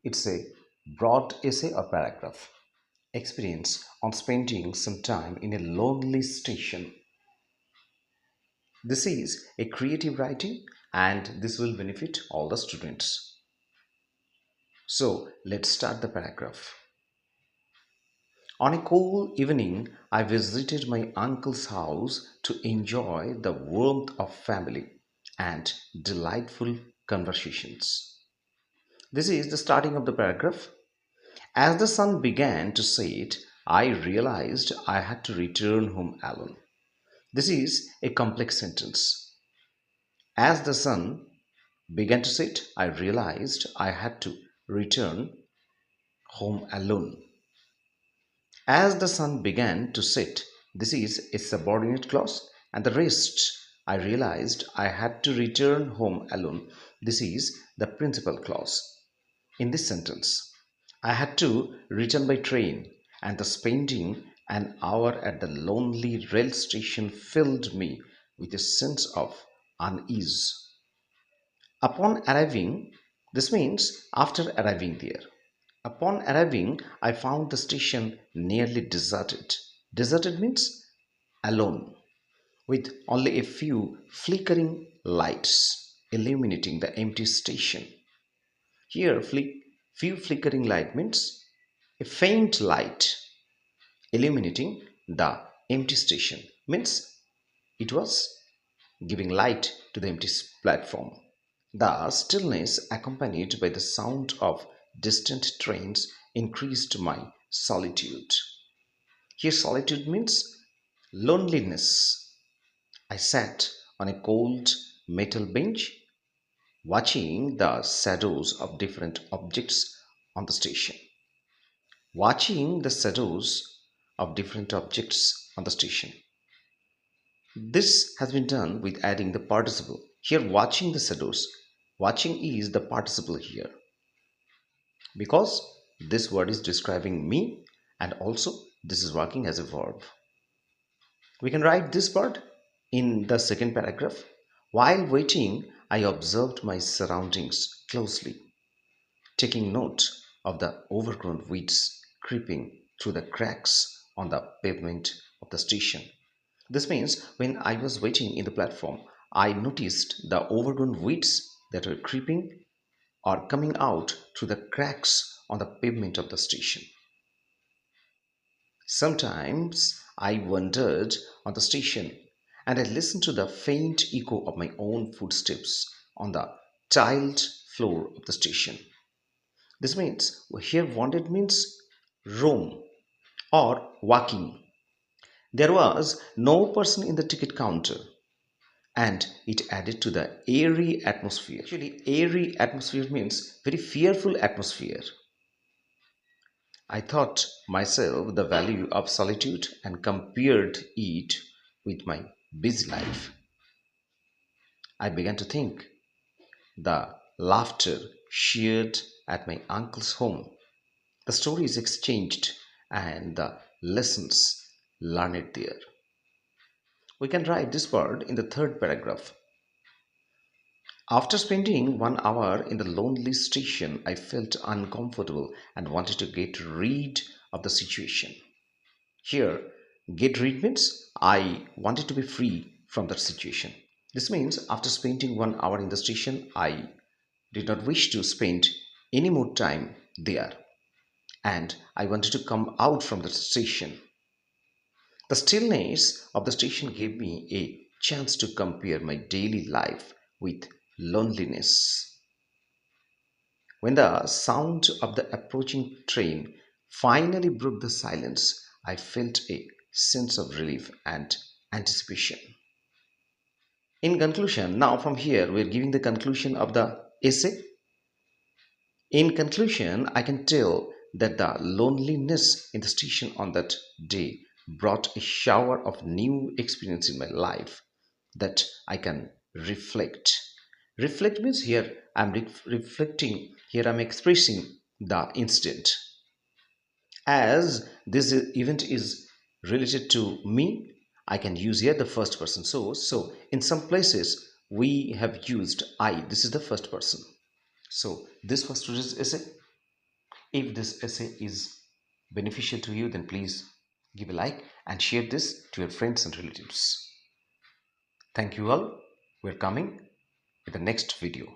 It's a broad essay or paragraph. Experience on spending some time in a lonely station. This is a creative writing and this will benefit all the students. So let's start the paragraph. On a cool evening, I visited my uncle's house to enjoy the warmth of family and delightful conversations. This is the starting of the paragraph. As the sun began to set, I realized I had to return home alone. This is a complex sentence. As the sun began to set, I realized I had to return home alone. As the sun began to set, this is a subordinate clause, and the rest, I realized I had to return home alone. This is the principal clause. In this sentence, I had to return by train, and the spending an hour at the lonely rail station filled me with a sense of unease. Upon arriving, this means after arriving there. Upon arriving, I found the station nearly deserted. Deserted means alone, with only a few flickering lights illuminating the empty station. Here, few flickering light means a faint light illuminating the empty station means it was giving light to the empty platform. The stillness, accompanied by the sound of distant trains, increased my solitude. Here, solitude means loneliness. I sat on a cold metal bench, watching the shadows of different objects on the station. Watching the shadows of different objects on the station. This has been done with adding the participle. Here, watching the shadows. Watching is the participle here because this word is describing me and also this is working as a verb. We can write this part in the second paragraph. While waiting, I observed my surroundings closely, taking note of the overgrown weeds creeping through the cracks on the pavement of the station. This means when I was waiting in the platform, I noticed the overgrown weeds that were creeping or coming out through the cracks on the pavement of the station. Sometimes I wandered on the station and I listened to the faint echo of my own footsteps on the tiled floor of the station. This means here wandered means roam or walking. There was no person in the ticket counter and it added to the airy atmosphere. Actually, airy atmosphere means very fearful atmosphere. I thought myself the value of solitude and compared it with my busy life. I began to think the laughter shared at my uncle's home, the stories exchanged, and the lessons learned there. We can write this word in the third paragraph. After spending 1 hour in the lonely station, I felt uncomfortable and wanted to get rid of the situation. Here, get rid means I wanted to be free from that situation. This means after spending 1 hour in the station, I did not wish to spend any more time there and I wanted to come out from the station. The stillness of the station gave me a chance to compare my daily life with loneliness. When the sound of the approaching train finally broke the silence, I felt a sense of relief and anticipation. In conclusion, now from here, we're giving the conclusion of the essay. In conclusion, I can tell that the loneliness in the station on that day brought a shower of new experience in my life that I can reflect. Reflect means here I'm reflecting, here I'm expressing the incident. As this event is related to me, I can use here the first person. So in some places we have used I. This is the first person. So this was today's essay. If this essay is beneficial to you, then please give a like and share this to your friends and relatives. Thank you all. We're coming with the next video.